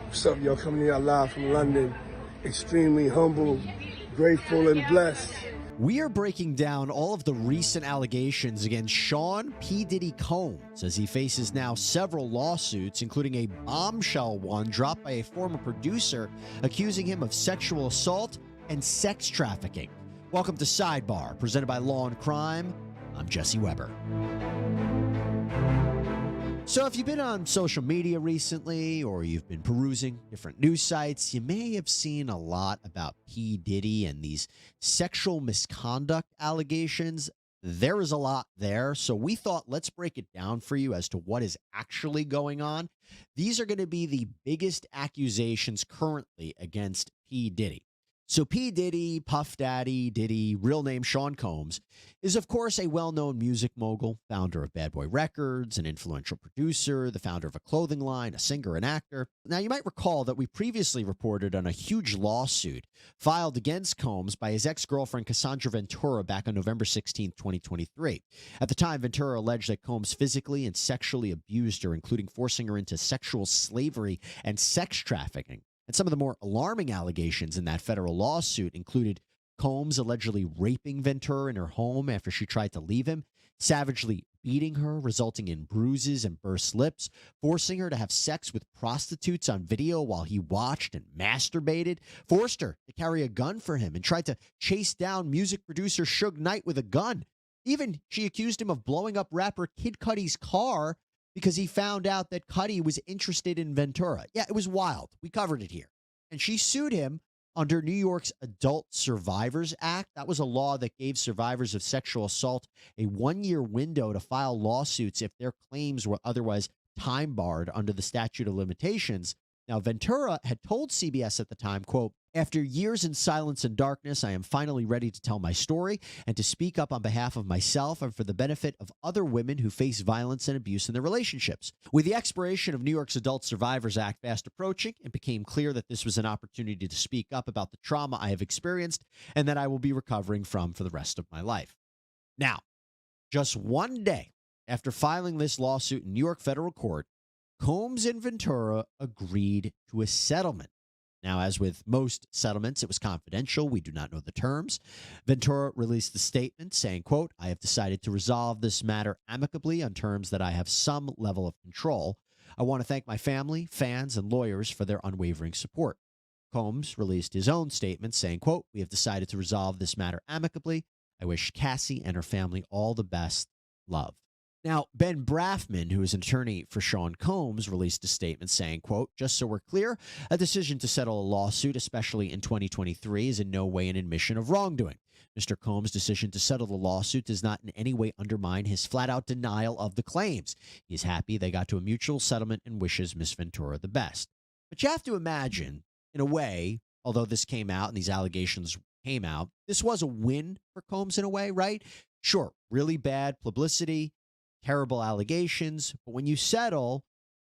What's up, y'all? Coming to y'all live from London. Extremely humble, grateful, and blessed. We are breaking down all of the recent allegations against Sean P. Diddy Combs as he faces now several lawsuits, including a bombshell one dropped by a former producer accusing him of sexual assault and sex trafficking. Welcome to Sidebar, presented by Law and Crime. I'm Jesse Weber. So if you've been on social media recently or you've been perusing different news sites, you may have seen a lot about P. Diddy and these sexual misconduct allegations. There is a lot there, so we thought let's break it down for you as to what is actually going on. These are going to be the biggest accusations currently against P. Diddy. So P. Diddy, Puff Daddy, Diddy, real name Sean Combs, is of course a well-known music mogul, founder of Bad Boy Records, an influential producer, the founder of a clothing line, a singer, and actor. Now, you might recall that we previously reported on a huge lawsuit filed against Combs by his ex-girlfriend Cassandra Ventura back on November 16, 2023. At the time, Ventura alleged that Combs physically and sexually abused her, including forcing her into sexual slavery and sex trafficking. And some of the more alarming allegations in that federal lawsuit included Combs allegedly raping Ventura in her home after she tried to leave him, savagely beating her, resulting in bruises and burst lips, forcing her to have sex with prostitutes on video while he watched and masturbated, forced her to carry a gun for him, and tried to chase down music producer Suge Knight with a gun. Even she accused him of blowing up rapper Kid Cudi's car because he found out that Cudi was interested in Ventura. Yeah, it was wild. We covered it here. And she sued him under New York's Adult Survivors Act. That was a law that gave survivors of sexual assault a one-year window to file lawsuits if their claims were otherwise time-barred under the statute of limitations. Now, Ventura had told CBS at the time, quote, "After years in silence and darkness, I am finally ready to tell my story and to speak up on behalf of myself and for the benefit of other women who face violence and abuse in their relationships." With the expiration of New York's Adult Survivors Act fast approaching, it became clear that this was an opportunity to speak up about the trauma I have experienced and that I will be recovering from for the rest of my life. Now, just one day after filing this lawsuit in New York federal court, Combs and Ventura agreed to a settlement. Now, as with most settlements, it was confidential. We do not know the terms. Ventura released the statement saying, quote, "I have decided to resolve this matter amicably on terms that I have some level of control. I want to thank my family, fans, and lawyers for their unwavering support." Combs released his own statement saying, quote, "We have decided to resolve this matter amicably. I wish Cassie and her family all the best. Love." Now, Ben Brafman, who is an attorney for Sean Combs, released a statement saying, quote, "Just so we're clear, a decision to settle a lawsuit, especially in 2023, is in no way an admission of wrongdoing. Mr. Combs' decision to settle the lawsuit does not in any way undermine his flat-out denial of the claims. He is happy they got to a mutual settlement and wishes Miss Ventura the best." But you have to imagine, in a way, although this came out and these allegations came out, this was a win for Combs in a way, right? Sure, really bad publicity, terrible allegations, but when you settle,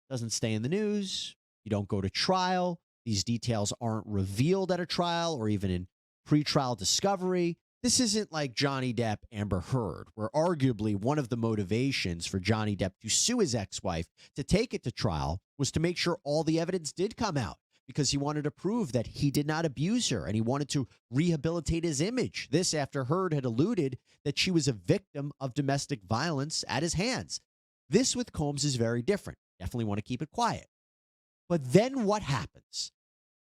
it doesn't stay in the news. You don't go to trial. These details aren't revealed at a trial or even in pretrial discovery. This isn't like Johnny Depp, Amber Heard, where arguably one of the motivations for Johnny Depp to sue his ex-wife to take it to trial was to make sure all the evidence did come out, because he wanted to prove that he did not abuse her and he wanted to rehabilitate his image. This after Heard had alluded that she was a victim of domestic violence at his hands. This with Combs is very different. Definitely want to keep it quiet. But then what happens?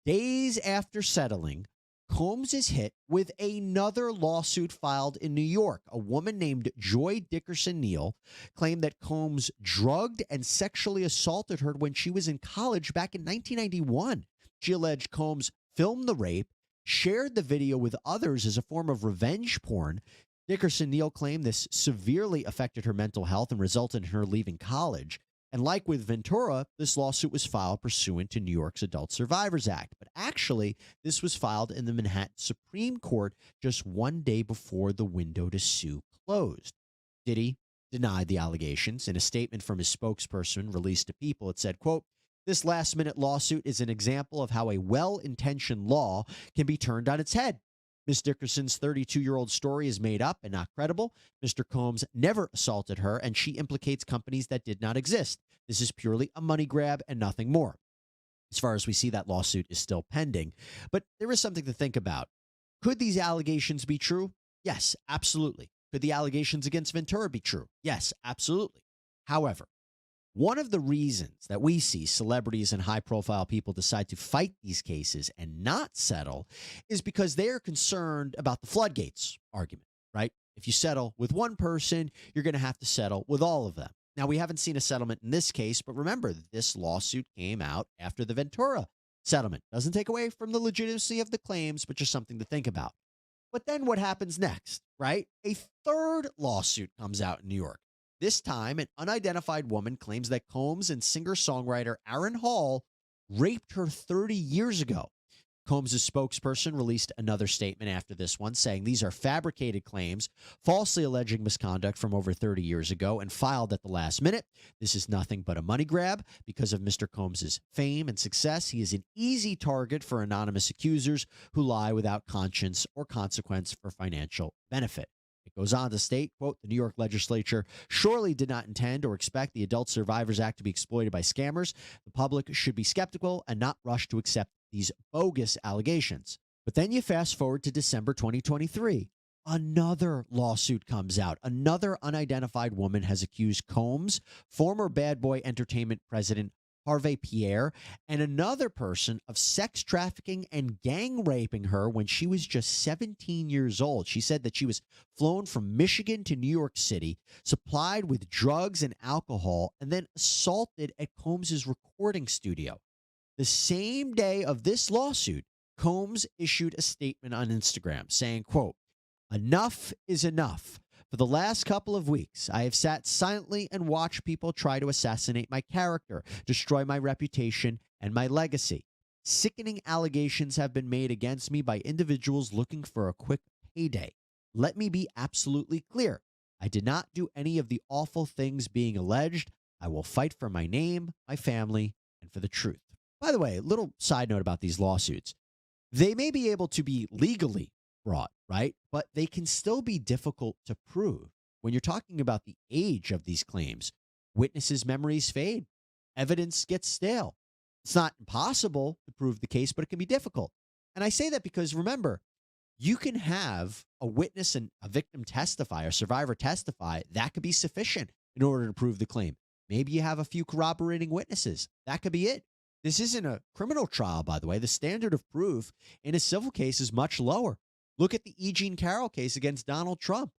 Days after settling, Combs is hit with another lawsuit filed in New York. A woman named Joy Dickerson Neal claimed that Combs drugged and sexually assaulted her when she was in college back in 1991. She alleged Combs filmed the rape, shared the video with others as a form of revenge porn. Dickerson Neal claimed this severely affected her mental health and resulted in her leaving college. And like with Ventura, this lawsuit was filed pursuant to New York's Adult Survivors Act. But actually, this was filed in the Manhattan Supreme Court just one day before the window to sue closed. Diddy denied the allegations. In a statement from his spokesperson released to People, it said, quote, "This last-minute lawsuit is an example of how a well-intentioned law can be turned on its head. Ms. Dickerson's 32-year-old story is made up and not credible. Mr. Combs never assaulted her, and she implicates companies that did not exist. This is purely a money grab and nothing more." As far as we see, that lawsuit is still pending. But there is something to think about. Could these allegations be true? Yes, absolutely. Could the allegations against Ventura be true? Yes, absolutely. However, one of the reasons that we see celebrities and high profile people decide to fight these cases and not settle is because they are concerned about the floodgates argument, right? If you settle with one person, you're going to have to settle with all of them. Now, we haven't seen a settlement in this case, but remember, this lawsuit came out after the Ventura settlement. Doesn't take away from the legitimacy of the claims, but just something to think about. But then what happens next, right? A third lawsuit comes out in New York. This time, an unidentified woman claims that Combs and singer-songwriter Aaron Hall raped her 30 years ago. Combs' spokesperson released another statement after this one, saying these are fabricated claims, falsely alleging misconduct from over 30 years ago and filed at the last minute. This is nothing but a money grab. Because of Mr. Combs' fame and success, he is an easy target for anonymous accusers who lie without conscience or consequence for financial benefit. It goes on to state, quote, the New York legislature surely did not intend or expect the Adult Survivors Act to be exploited by scammers. The public should be skeptical and not rush to accept these bogus allegations. But then you fast forward to December 2023. Another lawsuit comes out. Another unidentified woman has accused Combs, former Bad Boy Entertainment president Harvey Pierre, and another person of sex trafficking and gang raping her when she was just 17 years old. She said that she was flown from Michigan to New York City, supplied with drugs and alcohol, and then assaulted at Combs' recording studio. The same day of this lawsuit, Combs issued a statement on Instagram saying, quote, enough is enough. For the last couple of weeks, I have sat silently and watched people try to assassinate my character, destroy my reputation and my legacy. Sickening allegations have been made against me by individuals looking for a quick payday. Let me be absolutely clear. I did not do any of the awful things being alleged. I will fight for my name, my family, and for the truth. By the way, little side note about these lawsuits. They may be able to be legally brought, right? But they can still be difficult to prove. When you're talking about the age of these claims, witnesses' memories fade. Evidence gets stale. It's not impossible to prove the case, but it can be difficult. And I say that because, remember, you can have a witness and a victim testify or survivor testify. That could be sufficient in order to prove the claim. Maybe you have a few corroborating witnesses. That could be it. This isn't a criminal trial, by the way. The standard of proof in a civil case is much lower. Look at the E. Jean Carroll case against Donald Trump.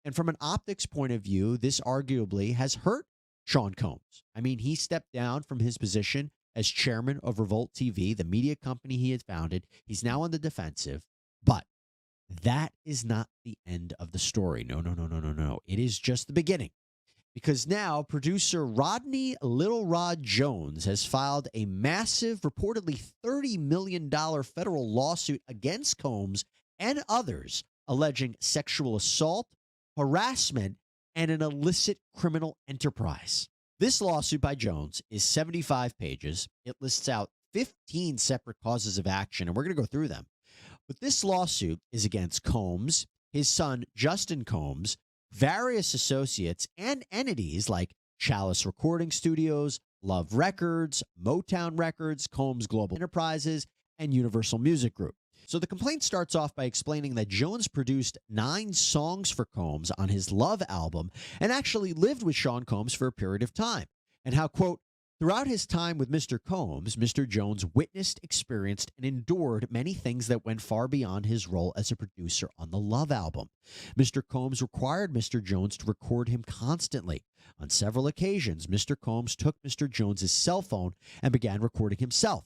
And from an optics point of view, this arguably has hurt Sean Combs. I mean, he stepped down from his position as chairman of Revolt TV, the media company he had founded. He's now on the defensive. But that is not the end of the story. No. It is just the beginning. Because now producer Rodney Little Rod Jones has filed a massive, reportedly $30 million federal lawsuit against Combs and others, alleging sexual assault, harassment, and an illicit criminal enterprise. This lawsuit by Jones is 75 pages. It lists out 15 separate causes of action, and we're going to go through them. But this lawsuit is against Combs, his son Justin Combs, various associates, and entities like Chalice Recording Studios, Love Records, Motown Records, Combs Global Enterprises, and Universal Music Group. So the complaint starts off by explaining that Jones produced 9 songs for Combs on his Love album and actually lived with Sean Combs for a period of time, and how, quote, throughout his time with Mr. Combs, Mr. Jones witnessed, experienced, and endured many things that went far beyond his role as a producer on the Love album. Mr. Combs required Mr. Jones to record him constantly. On several occasions, Mr. Combs took Mr. Jones's cell phone and began recording himself.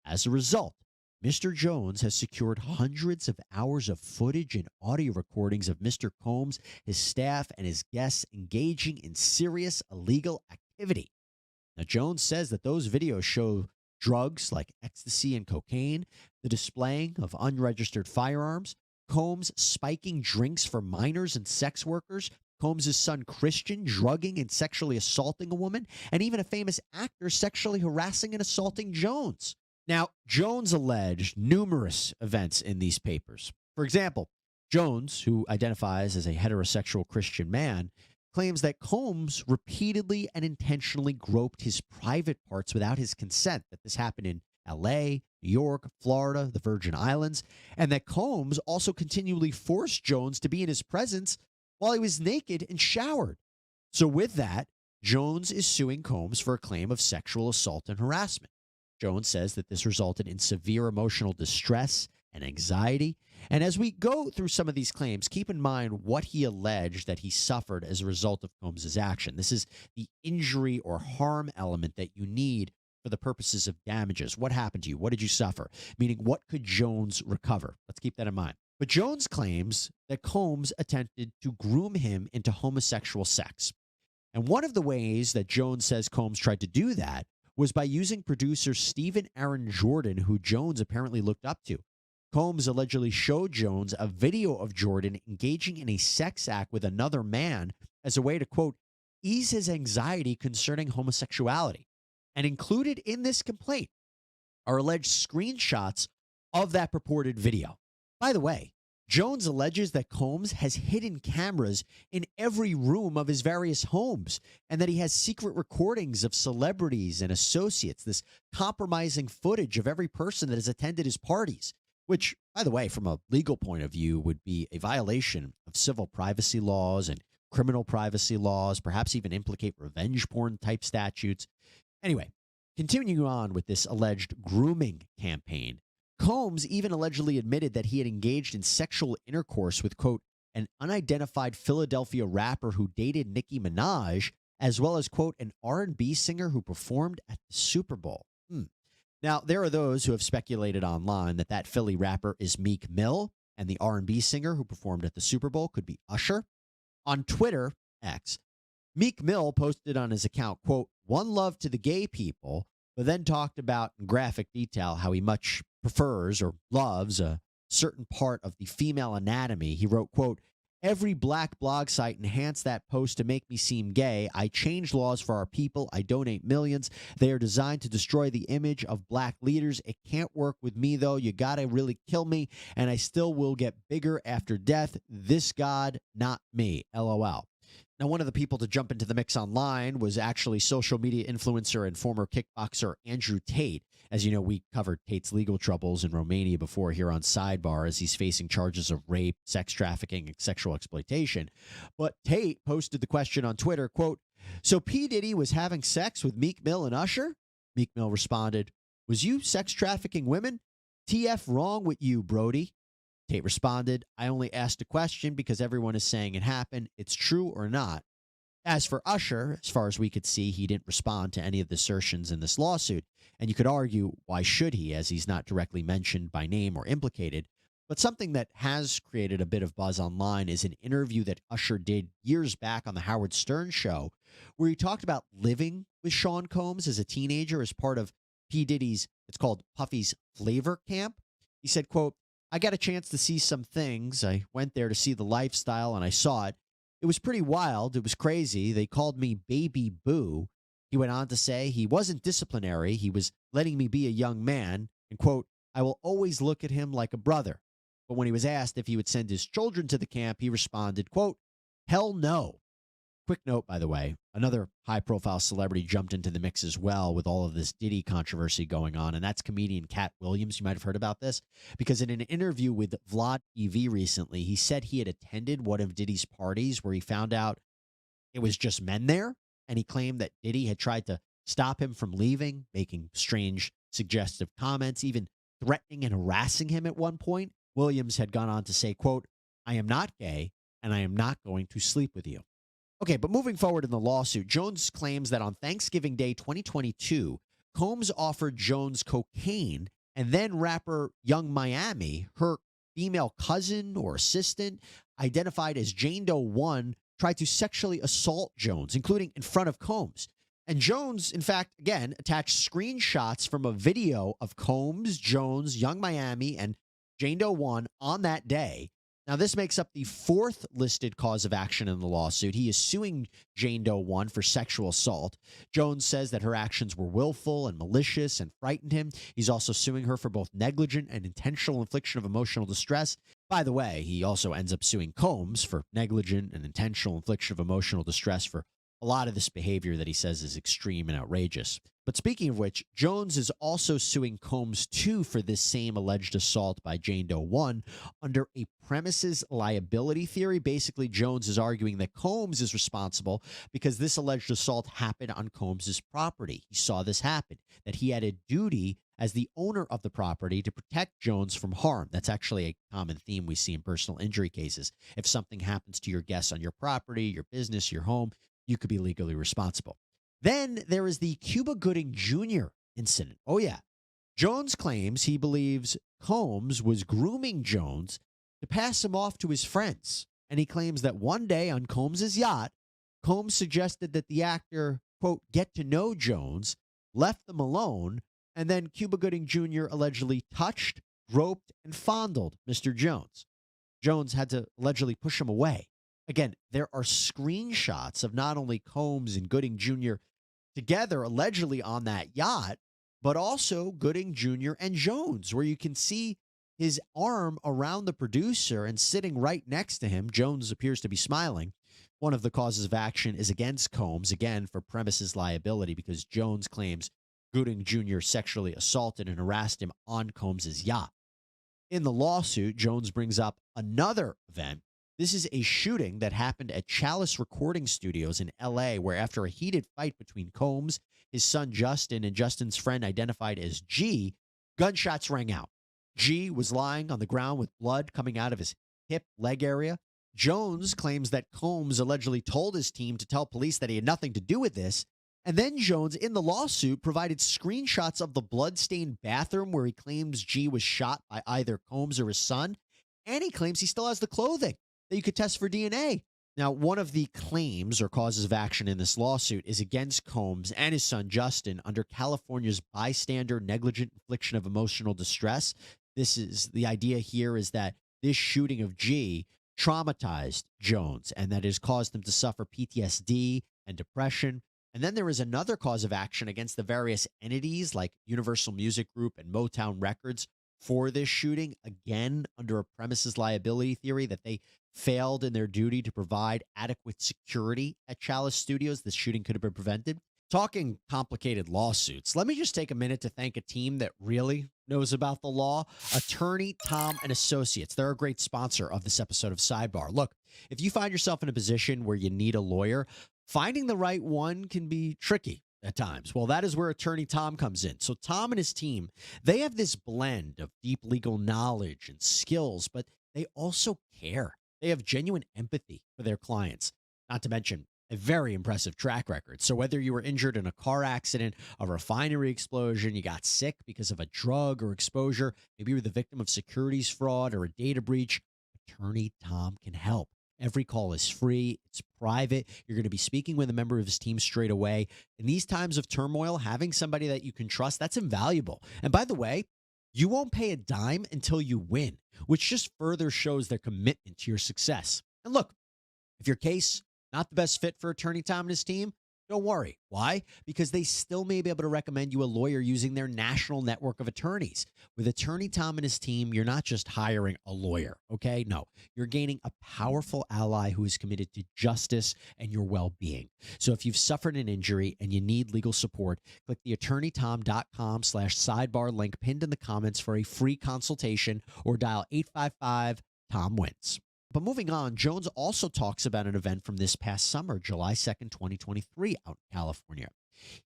As a result, Mr. Jones has secured hundreds of hours of footage and audio recordings of Mr. Combs, his staff, and his guests engaging in serious illegal activity. Now, Jones says that those videos show drugs like ecstasy and cocaine, the displaying of unregistered firearms, Combs spiking drinks for minors and sex workers, Combs' son Christian drugging and sexually assaulting a woman, and even a famous actor sexually harassing and assaulting Jones. Now, Jones alleged numerous events in these papers. For example, Jones, who identifies as a heterosexual Christian man, claims that Combs repeatedly and intentionally groped his private parts without his consent, that this happened in LA, New York, Florida, the Virgin Islands, and that Combs also continually forced Jones to be in his presence while he was naked and showered. So with that, Jones is suing Combs for a claim of sexual assault and harassment. Jones says that this resulted in severe emotional distress and anxiety. And as we go through some of these claims, keep in mind what he alleged that he suffered as a result of Combs's action. This is the injury or harm element that you need for the purposes of damages. What happened to you? What did you suffer? Meaning, what could Jones recover? Let's keep that in mind. But Jones claims that Combs attempted to groom him into homosexual sex. And one of the ways that Jones says Combs tried to do that was by using producer Stephen Aaron Jordan, who Jones apparently looked up to. Combs allegedly showed Jones a video of Jordan engaging in a sex act with another man as a way to, quote, ease his anxiety concerning homosexuality. And included in this complaint are alleged screenshots of that purported video. By the way, Jones alleges that Combs has hidden cameras in every room of his various homes and that he has secret recordings of celebrities and associates, this compromising footage of every person that has attended his parties, which, by the way, from a legal point of view, would be a violation of civil privacy laws and criminal privacy laws, perhaps even implicate revenge porn type statutes. Anyway, continuing on with this alleged grooming campaign, Combs even allegedly admitted that he had engaged in sexual intercourse with, quote, an unidentified Philadelphia rapper who dated Nicki Minaj, as well as, quote, an R&B singer who performed at the Super Bowl. Now, there are those who have speculated online that that Philly rapper is Meek Mill, and the R&B singer who performed at the Super Bowl could be Usher. On Twitter, X, Meek Mill posted on his account, quote, one love to the gay people, but then talked about in graphic detail how he much prefers or loves a certain part of the female anatomy. He wrote, quote, every black blog site enhanced that post to make me seem gay. I changed laws for our people. I donate millions. They are designed to destroy the image of black leaders. It can't work with me, though. You got to really kill me, and I still will get bigger after death. This God, not me. LOL. Now, one of the people to jump into the mix online was actually social media influencer and former kickboxer Andrew Tate. As you know, we covered Tate's legal troubles in Romania before here on Sidebar, as he's facing charges of rape, sex trafficking, and sexual exploitation. But Tate posted the question on Twitter, quote, so P. Diddy was having sex with Meek Mill and Usher? Meek Mill responded, was you sex trafficking women? TF wrong with you, Brody. Tate responded, I only asked a question because everyone is saying it happened. It's true or not. As for Usher, as far as we could see, he didn't respond to any of the assertions in this lawsuit. And you could argue, why should he, as he's not directly mentioned by name or implicated. But something that has created a bit of buzz online is an interview that Usher did years back on the Howard Stern show, where he talked about living with Sean Combs as a teenager as part of P. Diddy's, it's called Puffy's Flavor Camp. He said, quote, I got a chance to see some things. I went there to see the lifestyle, and I saw it. It was pretty wild. It was crazy. They called me Baby Boo. He went on to say he wasn't disciplinary. He was letting me be a young man. And, quote, I will always look at him like a brother. But when he was asked if he would send his children to the camp, he responded, quote, hell no. Quick note, by the way, another high-profile celebrity jumped into the mix as well with all of this Diddy controversy going on, and that's comedian Cat Williams. You might have heard about this, because in an interview with Vlad TV recently, he said he had attended one of Diddy's parties where he found out it was just men there, and he claimed that Diddy had tried to stop him from leaving, making strange, suggestive comments, even threatening and harassing him at one point. Williams had gone on to say, quote, I am not gay, and I am not going to sleep with you. Okay, but moving forward in the lawsuit, Jones claims that on Thanksgiving Day 2022, Combs offered Jones cocaine, and then rapper Young Miami, her female cousin or assistant, identified as Jane Doe 1, tried to sexually assault Jones, including in front of Combs. And Jones, in fact, again, attached screenshots from a video of Combs, Jones, Young Miami, and Jane Doe 1 on that day. Now, this makes up the fourth listed cause of action in the lawsuit. He is suing Jane Doe 1 for sexual assault. Jones says that her actions were willful and malicious and frightened him. He's also suing her for both negligent and intentional infliction of emotional distress. By the way, he also ends up suing Combs for negligent and intentional infliction of emotional distress for A lot of this behavior that he says is extreme and outrageous. But speaking of which, Jones is also suing Combs too for this same alleged assault by Jane Doe 1 under a premises liability theory. Basically, Jones is arguing that Combs is responsible because this alleged assault happened on Combs's property. He saw this happen, that he had a duty as the owner of the property to protect Jones from harm. That's actually a common theme we see in personal injury cases. If something happens to your guests on your property, your business, your home, you could be legally responsible. Then there is the Cuba Gooding Jr. incident. Oh, yeah. Jones claims he believes Combs was grooming Jones to pass him off to his friends. And he claims that one day on Combs's yacht, Combs suggested that the actor, quote, get to know Jones, left them alone, and then Cuba Gooding Jr. allegedly touched, groped, and fondled Mr. Jones. Jones had to allegedly push him away. Again, there are screenshots of not only Combs and Gooding Jr. together allegedly on that yacht, but also Gooding Jr. and Jones, where you can see his arm around the producer and sitting right next to him. Jones appears to be smiling. One of the causes of action is against Combs, again, for premises liability, because Jones claims Gooding Jr. sexually assaulted and harassed him on Combs's yacht. In the lawsuit, Jones brings up another event. This is a shooting that happened at Chalice Recording Studios in L.A., where after a heated fight between Combs, his son Justin, and Justin's friend identified as G, gunshots rang out. G was lying on the ground with blood coming out of his hip, leg area. Jones claims that Combs allegedly told his team to tell police that he had nothing to do with this. And then Jones, in the lawsuit, provided screenshots of the blood-stained bathroom where he claims G was shot by either Combs or his son. And he claims he still has the clothing that you could test for DNA. Now, one of the claims or causes of action in this lawsuit is against Combs and his son Justin under California's bystander negligent infliction of emotional distress. The idea here is that this shooting of G traumatized Jones and that it has caused him to suffer PTSD and depression. And then there is another cause of action against the various entities like Universal Music Group and Motown Records for this shooting, again, under a premises liability theory that they failed in their duty to provide adequate security at Chalice Studios. This shooting could have been prevented. Talking complicated lawsuits, let me just take a minute to thank a team that really knows about the law. Attorney Tom and Associates. They're a great sponsor of this episode of Sidebar. Look, if you find yourself in a position where you need a lawyer, finding the right one can be tricky at times. Well, that is where Attorney Tom comes in. So Tom and his team, they have this blend of deep legal knowledge and skills, but they also care. They have genuine empathy for their clients, not to mention a very impressive track record. So whether you were injured in a car accident, a refinery explosion, you got sick because of a drug or exposure, maybe you were the victim of securities fraud or a data breach, Attorney Tom can help. Every call is free. It's private. You're going to be speaking with a member of his team straight away. In these times of turmoil, having somebody that you can trust, that's invaluable. And by the way, you won't pay a dime until you win, which just further shows their commitment to your success. And look, if your case not the best fit for Attorney Tom and his team, don't worry. Why? Because they still may be able to recommend you a lawyer using their national network of attorneys. With Attorney Tom and his team, you're not just hiring a lawyer, okay? No, you're gaining a powerful ally who is committed to justice and your well-being. So if you've suffered an injury and you need legal support, click the attorneytom.com/sidebar link pinned in the comments for a free consultation or dial 855-TOM-WINS. But moving on, Jones also talks about an event from this past summer, July 2nd, 2023, out in California.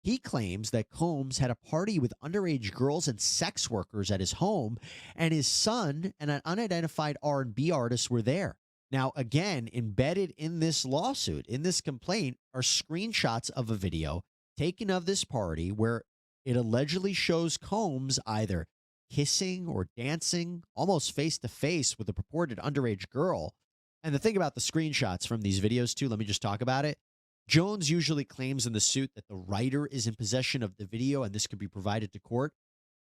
He claims that Combs had a party with underage girls and sex workers at his home, and his son and an unidentified R&B artist were there. Now, again, embedded in this lawsuit, in this complaint, are screenshots of a video taken of this party where it allegedly shows Combs either kissing or dancing almost face to face with a purported underage girl. And the thing about the screenshots from these videos too, let me just talk about it. Jones usually claims in the suit that the writer is in possession of the video and this could be provided to court.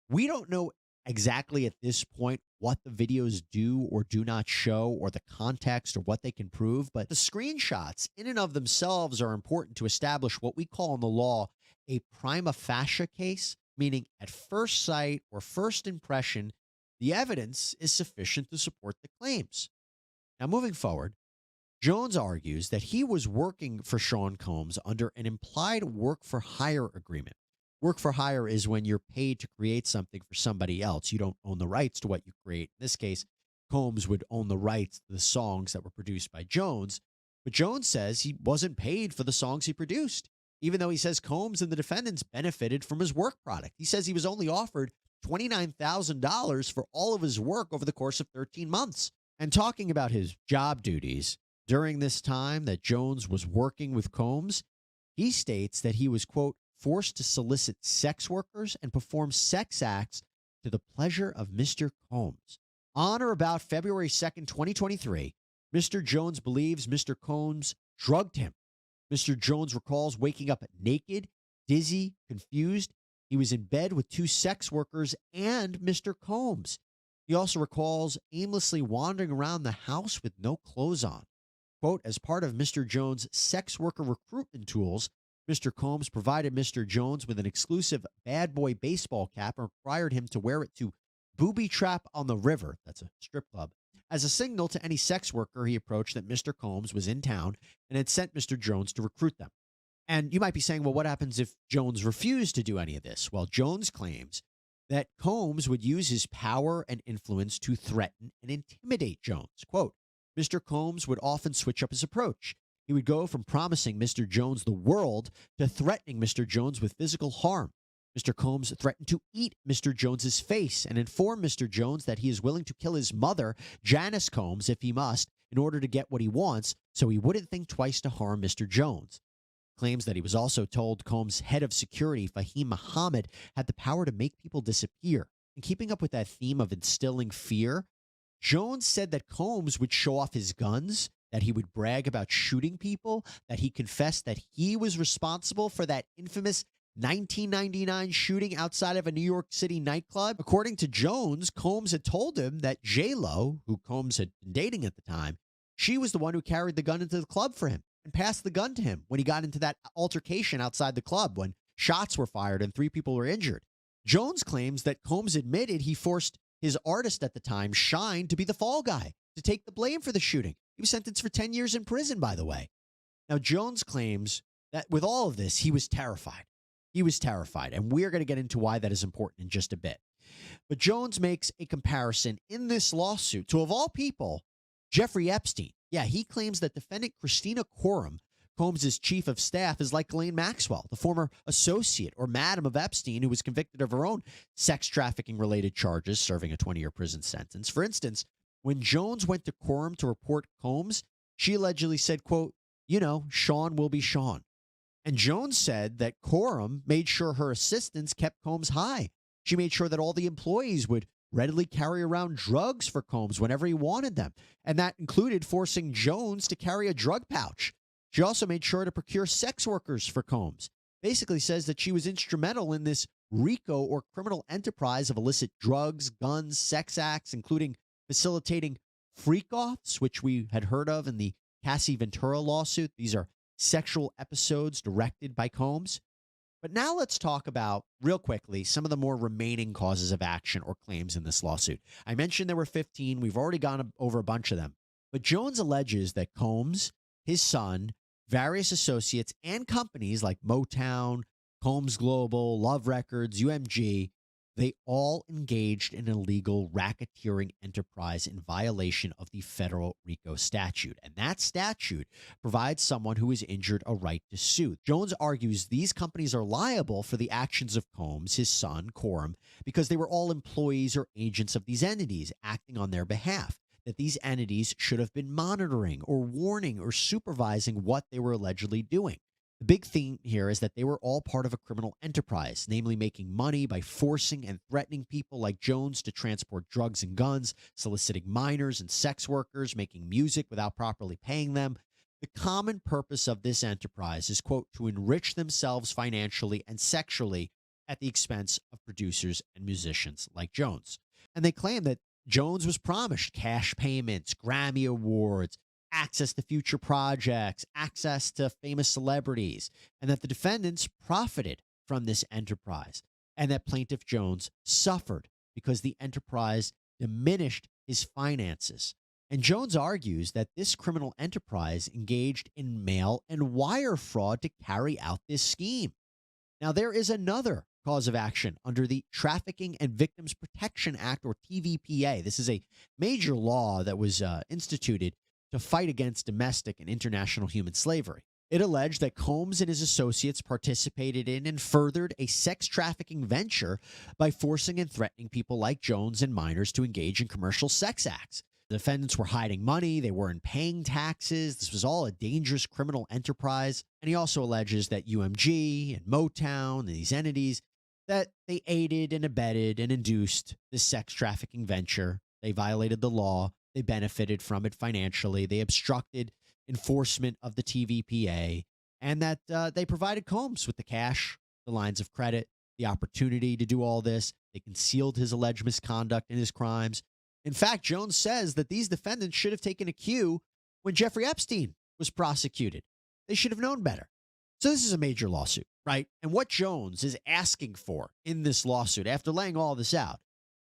We don't know exactly at this point what the videos do or do not show or the context or what they can prove, but the screenshots in and of themselves are important to establish what we call in the law a prima facie case, meaning at first sight or first impression, the evidence is sufficient to support the claims. Now, moving forward, Jones argues that he was working for Sean Combs under an implied work for hire agreement. Work for hire is when you're paid to create something for somebody else. You don't own the rights to what you create. In this case, Combs would own the rights to the songs that were produced by Jones. But Jones says he wasn't paid for the songs he produced, even though he says Combs and the defendants benefited from his work product. He says he was only offered $29,000 for all of his work over the course of 13 months. And talking about his job duties during this time that Jones was working with Combs, he states that he was, quote, forced to solicit sex workers and perform sex acts to the pleasure of Mr. Combs. On or about February 2nd, 2023, Mr. Jones believes Mr. Combs drugged him. Mr. Jones recalls waking up naked, dizzy, confused. He was in bed with two sex workers and Mr. Combs. He also recalls aimlessly wandering around the house with no clothes on. Quote, as part of Mr. Jones' sex worker recruitment tools, Mr. Combs provided Mr. Jones with an exclusive bad boy baseball cap and required him to wear it to Booby Trap on the River, that's a strip club, as a signal to any sex worker he approached that Mr. Combs was in town and had sent Mr. Jones to recruit them. And you might be saying, well, what happens if Jones refused to do any of this? Well, Jones claims that Combs would use his power and influence to threaten and intimidate Jones. Quote, Mr. Combs would often switch up his approach. He would go from promising Mr. Jones the world to threatening Mr. Jones with physical harm. Mr. Combs threatened to eat Mr. Jones's face and inform Mr. Jones that he is willing to kill his mother, Janice Combs, if he must, in order to get what he wants, so he wouldn't think twice to harm Mr. Jones. Claims that he was also told Combs' head of security, Fahim Muhammad, had the power to make people disappear. And keeping up with that theme of instilling fear, Jones said that Combs would show off his guns, that he would brag about shooting people, that he confessed that he was responsible for that infamous 1999 shooting outside of a New York City nightclub. According to Jones, Combs had told him that J-Lo, who Combs had been dating at the time, she was the one who carried the gun into the club for him and passed the gun to him when he got into that altercation outside the club when shots were fired and 3 people were injured. Jones claims that Combs admitted he forced his artist at the time, Shine, to be the fall guy, to take the blame for the shooting. He was sentenced for 10 years in prison, by the way. Now, Jones claims that with all of this, he was terrified. He was terrified, and we're going to get into why that is important in just a bit. But Jones makes a comparison in this lawsuit to, of all people, Jeffrey Epstein. Yeah, he claims that defendant Christina Coram, Combs' chief of staff, is like Ghislaine Maxwell, the former associate or madam of Epstein, who was convicted of her own sex trafficking-related charges, serving a 20-year prison sentence. For instance, when Jones went to Coram to report Combs, she allegedly said, quote, you know, Sean will be Sean. And Jones said that Coram made sure her assistants kept Combs high. She made sure that all the employees would readily carry around drugs for Combs whenever he wanted them. And that included forcing Jones to carry a drug pouch. She also made sure to procure sex workers for Combs. Basically says that she was instrumental in this RICO or criminal enterprise of illicit drugs, guns, sex acts, including facilitating freak-offs, which we had heard of in the Cassie Ventura lawsuit. These are sexual episodes directed by Combs. But now let's talk about, real quickly, some of the more remaining causes of action or claims in this lawsuit. I mentioned there were 15. We've already gone over a bunch of them. But Jones alleges that Combs, his son, various associates, and companies like Motown, Combs Global, Love Records, UMG, they all engaged in illegal racketeering enterprise in violation of the federal RICO statute. And that statute provides someone who is injured a right to sue. Jones argues these companies are liable for the actions of Combs, his son, Coram, because they were all employees or agents of these entities acting on their behalf, that these entities should have been monitoring or warning or supervising what they were allegedly doing. The big theme here is that they were all part of a criminal enterprise, namely making money by forcing and threatening people like Jones to transport drugs and guns, soliciting minors and sex workers, making music without properly paying them. The common purpose of this enterprise is, quote, to enrich themselves financially and sexually at the expense of producers and musicians like Jones. And they claim that Jones was promised cash payments, Grammy Awards, access to future projects, access to famous celebrities, and that the defendants profited from this enterprise, and that Plaintiff Jones suffered because the enterprise diminished his finances. And Jones argues that this criminal enterprise engaged in mail and wire fraud to carry out this scheme. Now, there is another cause of action under the Trafficking and Victims Protection Act, or TVPA. This is a major law that was instituted to fight against domestic and international human slavery. It alleged that Combs and his associates participated in and furthered a sex trafficking venture by forcing and threatening people like Jones and minors to engage in commercial sex acts. The defendants were hiding money. They weren't paying taxes. This was all a dangerous criminal enterprise. And he also alleges that UMG and Motown and these entities, that they aided and abetted and induced this sex trafficking venture. They violated the law. They benefited from it financially. They obstructed enforcement of the TVPA, and that they provided Combs with the cash, the lines of credit, the opportunity to do all this. They concealed his alleged misconduct and his crimes. In fact, Jones says that these defendants should have taken a cue when Jeffrey Epstein was prosecuted. They should have known better. So this is a major lawsuit, right? And what Jones is asking for in this lawsuit, after laying all this out,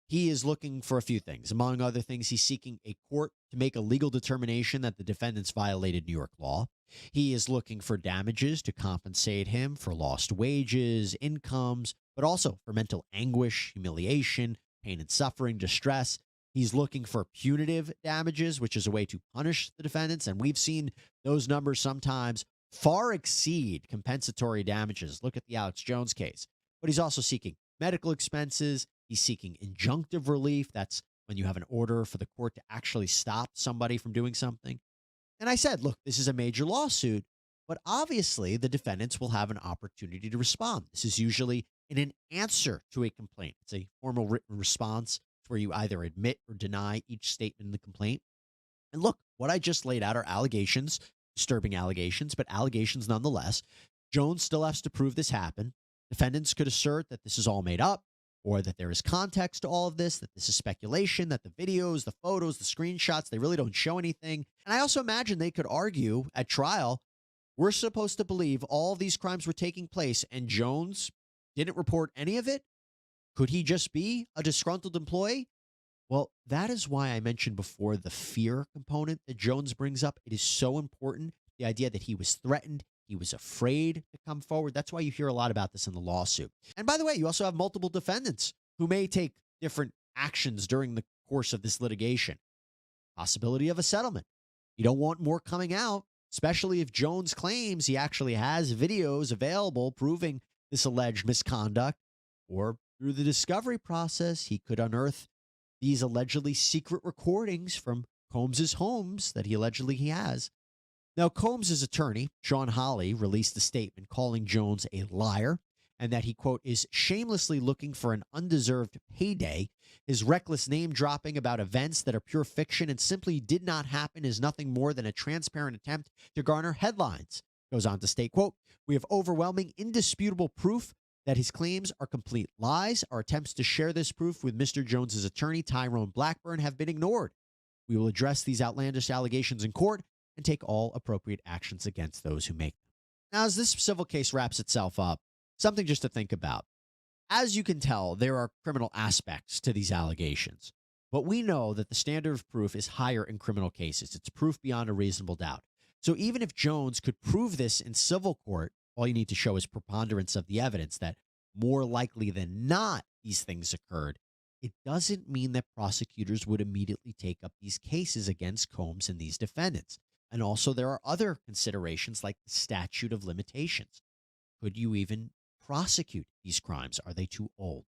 he is looking for a few things. Among other things, he's seeking a court to make a legal determination that the defendants violated New York law. He is looking for damages to compensate him for lost wages, incomes, but also for mental anguish, humiliation, pain and suffering, distress. He's looking for punitive damages, which is a way to punish the defendants. And we've seen those numbers sometimes far exceed compensatory damages. Look at the Alex Jones case. But he's also seeking medical expenses. He's seeking injunctive relief. That's when you have an order for the court to actually stop somebody from doing something. And I said, look, this is a major lawsuit, but obviously the defendants will have an opportunity to respond. This is usually in an answer to a complaint. It's a formal written response where you either admit or deny each statement in the complaint. And look, what I just laid out are allegations, disturbing allegations, but allegations nonetheless. Jones still has to prove this happened. Defendants could assert that this is all made up, or that there is context to all of this, that this is speculation, that the videos, the photos, the screenshots, they really don't show anything. And I also imagine they could argue at trial, we're supposed to believe all these crimes were taking place and Jones didn't report any of it. Could he just be a disgruntled employee? Well, that is why I mentioned before the fear component that Jones brings up. It is so important. The idea that he was threatened, he was afraid to come forward. That's why you hear a lot about this in the lawsuit. And by the way, you also have multiple defendants who may take different actions during the course of this litigation. Possibility of a settlement. You don't want more coming out, especially if Jones claims he actually has videos available proving this alleged misconduct, or through the discovery process, he could unearth these allegedly secret recordings from Combs's homes that he allegedly has. Now, Combs's attorney, Sean Hawley, released a statement calling Jones a liar and that he, quote, is shamelessly looking for an undeserved payday. His reckless name dropping about events that are pure fiction and simply did not happen is nothing more than a transparent attempt to garner headlines. Goes on to state, quote, we have overwhelming, indisputable proof that his claims are complete lies. Our attempts to share this proof with Mr. Jones's attorney, Tyrone Blackburn, have been ignored. We will address these outlandish allegations in court and take all appropriate actions against those who make them. Now, as this civil case wraps itself up, something just to think about. As you can tell, there are criminal aspects to these allegations, but we know that the standard of proof is higher in criminal cases. It's proof beyond a reasonable doubt. So even if Jones could prove this in civil court, all you need to show is preponderance of the evidence that more likely than not these things occurred. It doesn't mean that prosecutors would immediately take up these cases against Combs and these defendants. And also there are other considerations like the statute of limitations. Could you even prosecute these crimes? Are they too old?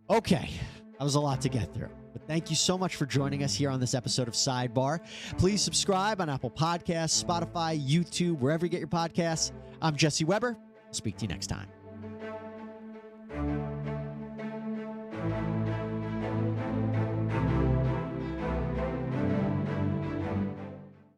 Okay, that was a lot to get through. But thank you so much for joining us here on this episode of Sidebar. Please subscribe on Apple Podcasts, Spotify, YouTube, wherever you get your podcasts. I'm Jesse Weber. I'll speak to you next time.